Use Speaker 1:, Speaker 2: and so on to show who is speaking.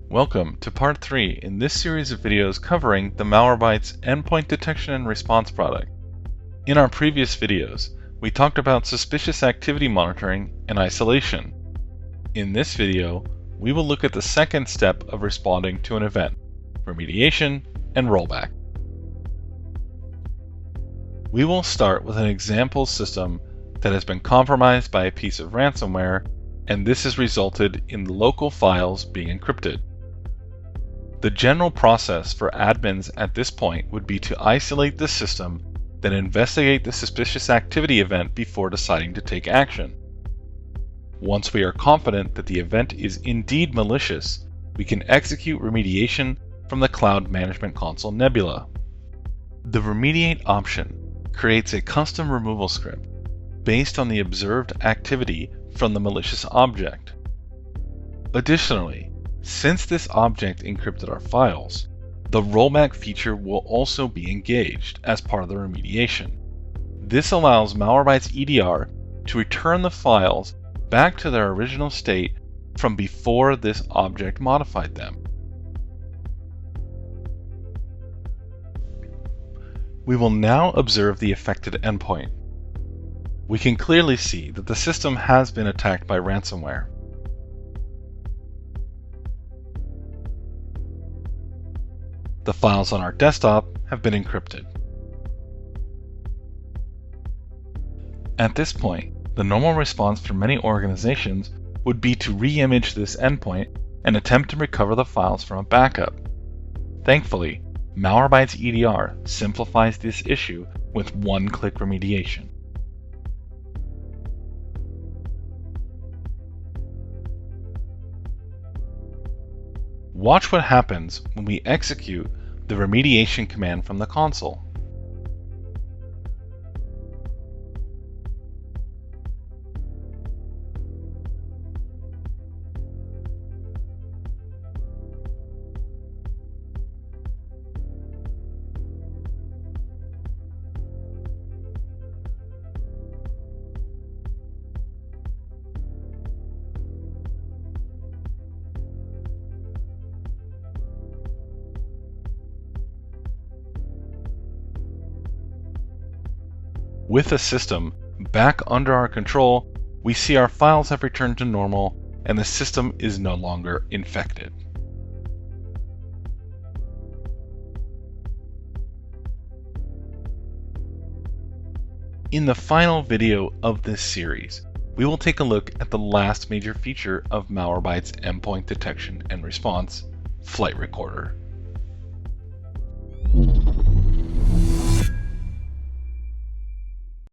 Speaker 1: Welcome to part 3 in this series of videos covering the Malwarebytes Endpoint Detection and Response product. In our previous videos, we talked about suspicious activity monitoring and isolation. In this video, we will look at the second step of responding to an event, remediation and rollback. We will start with an example system that has been compromised by a piece of ransomware, and this has resulted in the local files being encrypted. The general process for admins at this point would be to isolate the system, then investigate the suspicious activity event before deciding to take action. Once we are confident that the event is indeed malicious, we can execute remediation from the Cloud Management Console Nebula. The remediate option creates a custom removal script based on the observed activity from the malicious object. Additionally, since this object encrypted our files, the rollback feature will also be engaged as part of the remediation. This allows Malwarebytes EDR to return the files back to their original state from before this object modified them. We will now observe the affected endpoint. We can clearly see that the system has been attacked by ransomware. The files on our desktop have been encrypted. At this point, the normal response for many organizations would be to re-image this endpoint and attempt to recover the files from a backup. Thankfully, Malwarebytes EDR simplifies this issue with one-click remediation. Watch what happens when we execute the remediation command from the console. With the system back under our control, we see our files have returned to normal and the system is no longer infected. In the final video of this series, we will take a look at the last major feature of Malwarebytes Endpoint Detection and Response, Flight Recorder.